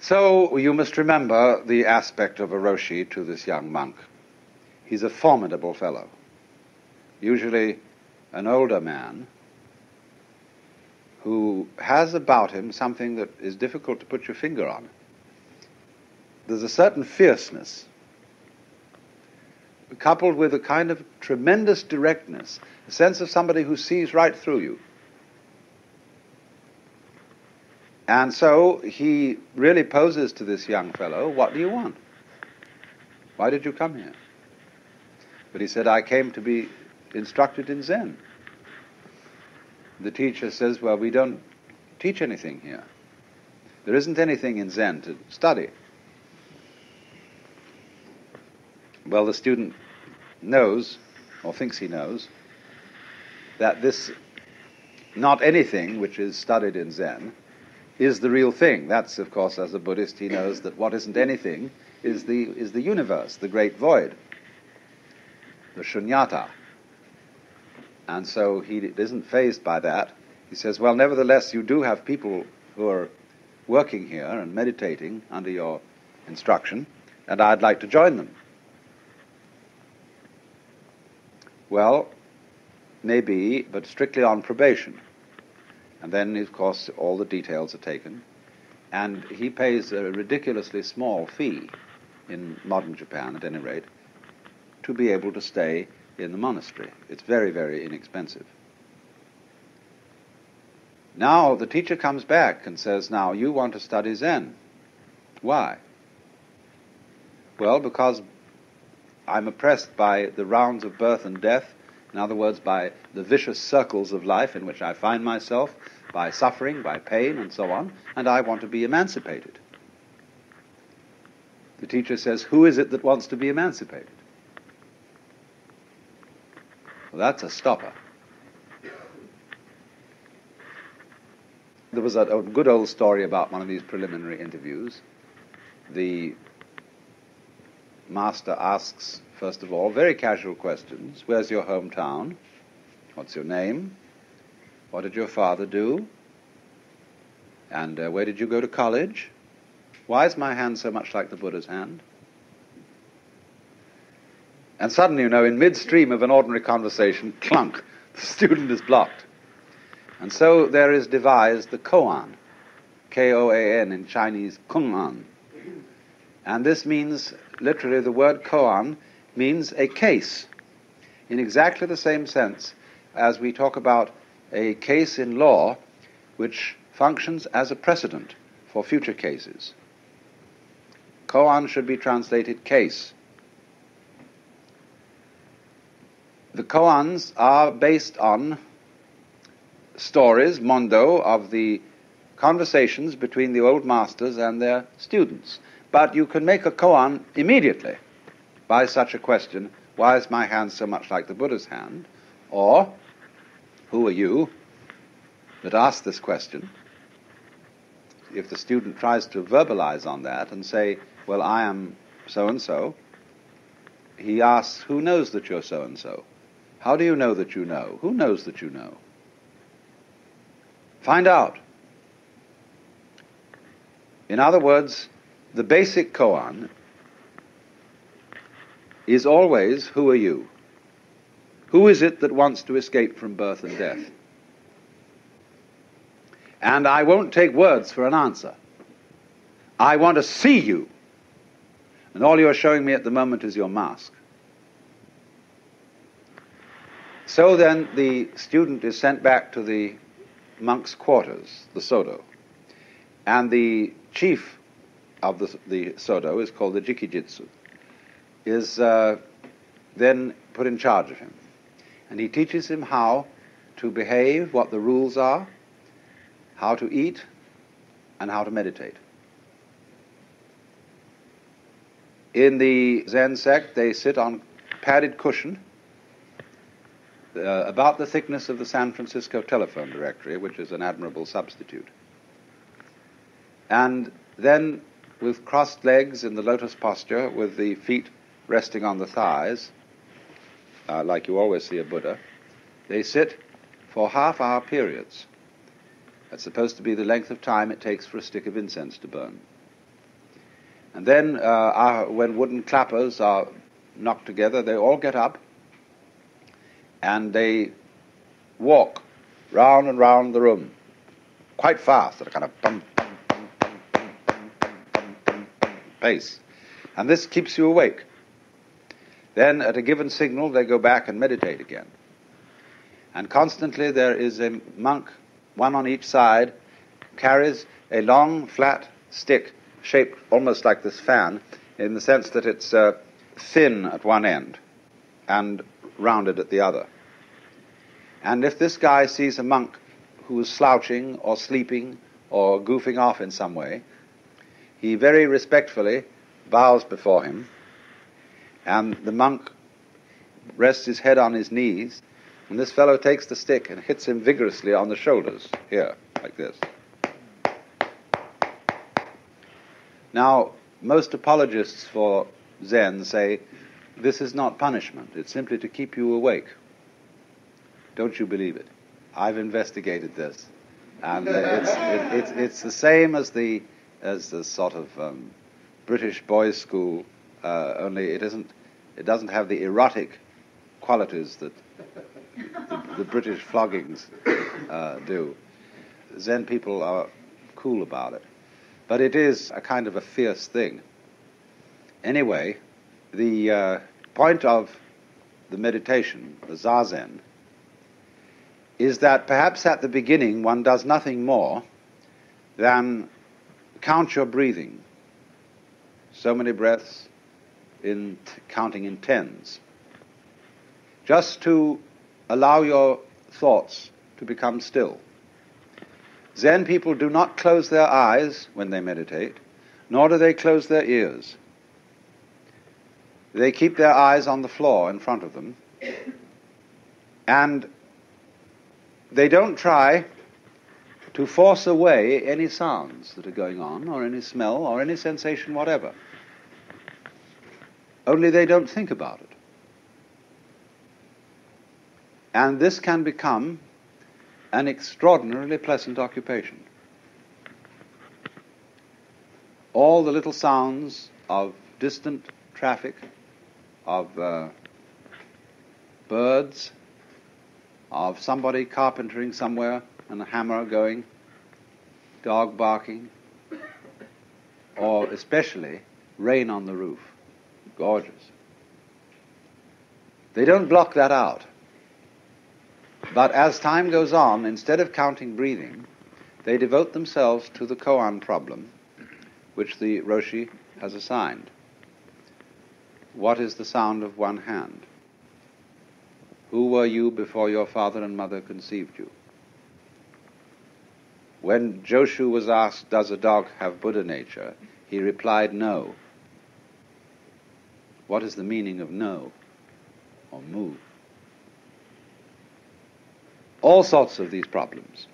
So you must remember the aspect of a Roshi to this young monk. He's a formidable fellow, usually an older man, who has about him something that is difficult to put your finger on. There's a certain fierceness, coupled with a kind of tremendous directness, a sense of somebody who sees right through you. And so he really poses to this young fellow, "What do you want? Why did you come here?" But he said, "I came to be instructed in Zen." The teacher says, "Well, we don't teach anything here. There isn't anything in Zen to study." Well, the student knows, or thinks he knows, that this not anything which is studied in Zen is the real thing. That's, of course, as a Buddhist, he knows that what isn't anything is the universe, the great void, the shunyata. And so he isn't fazed by that. He says, "Well, nevertheless, you do have people who are working here and meditating under your instruction, and I'd like to join them." Well, maybe, but strictly on probation. And then, of course, all the details are taken. And he pays a ridiculously small fee, in modern Japan at any rate, to be able to stay in the monastery. It's very, very inexpensive. Now the teacher comes back and says, "Now you want to study Zen. Why?" "Well, because I'm oppressed by the rounds of birth and death, in other words, by the vicious circles of life in which I find myself, by suffering, by pain, and so on, and I want to be emancipated." The teacher says, "Who is it that wants to be emancipated?" Well, that's a stopper. There was a good old story about one of these preliminary interviews. The master asks, first of all, very casual questions. "Where's your hometown? What's your name? What did your father do? And where did you go to college? Why is my hand so much like the Buddha's hand?" And suddenly, in midstream of an ordinary conversation, clunk, the student is blocked. And so there is devised the koan, K-O-A-N in Chinese, kung-an. And this means, literally, the word koan means a case, in exactly the same sense as we talk about a case in law which functions as a precedent for future cases. Koan should be translated case. The koans are based on stories, mondo, of the conversations between the old masters and their students. But you can make a koan immediately by such a question: "Why is my hand so much like the Buddha's hand?" Or, "Who are you that asked this question?" If the student tries to verbalize on that and say, "Well, I am so-and-so," he asks, "Who knows that you're so-and-so? How do you know that you know? Who knows that you know? Find out." In other words, the basic koan is always, "Who are you? Who is it that wants to escape from birth and death?" And I won't take words for an answer. I want to see you. And all you're showing me at the moment is your mask. So then the student is sent back to the monk's quarters, the sodo. And the chief of the sodo is called the jikijitsu, is then put in charge of him. And he teaches him how to behave, what the rules are, how to eat, and how to meditate. In the Zen sect, they sit on padded cushion about the thickness of the San Francisco telephone directory, which is an admirable substitute. And then, with crossed legs in the lotus posture, with the feet resting on the thighs, like you always see a Buddha, they sit for half-hour periods. That's supposed to be the length of time it takes for a stick of incense to burn. And then when wooden clappers are knocked together, they all get up and they walk round and round the room quite fast at a kind of bum, bum, bum, bum, bum, bum, bum, bum, bum, bum pace. And this keeps you awake. Then at a given signal, they go back and meditate again. And constantly there is a monk, one on each side, carries a long, flat stick shaped almost like this fan, in the sense that it's thin at one end and rounded at the other. And if this guy sees a monk who is slouching or sleeping or goofing off in some way, he very respectfully bows before him, and the monk rests his head on his knees, and this fellow takes the stick and hits him vigorously on the shoulders, here, like this. Now, most apologists for Zen say, this is not punishment, it's simply to keep you awake. Don't you believe it? I've investigated this, and it's the same as the sort of British boys' school, only it doesn't have the erotic qualities that the British floggings do. Zen people are cool about it, but it is a kind of a fierce thing. Anyway, the point of the meditation, the Zazen, is that perhaps at the beginning one does nothing more than count your breathing. So many breaths, counting in tens. Just to allow your thoughts to become still. Zen people do not close their eyes when they meditate, nor do they close their ears. They keep their eyes on the floor in front of them, and they don't try to force away any sounds that are going on, or any smell, or any sensation whatever. Only they don't think about it. And this can become an extraordinarily pleasant occupation. All the little sounds of distant traffic, of birds, of somebody carpentering somewhere and a hammer going, dog barking, or especially rain on the roof. Gorgeous. They don't block that out. But as time goes on, instead of counting breathing, they devote themselves to the koan problem, which the Roshi has assigned. What is the sound of one hand? Who were you before your father and mother conceived you? When Joshu was asked, does a dog have Buddha nature? He replied, no. What is the meaning of no, or mu? All sorts of these problems.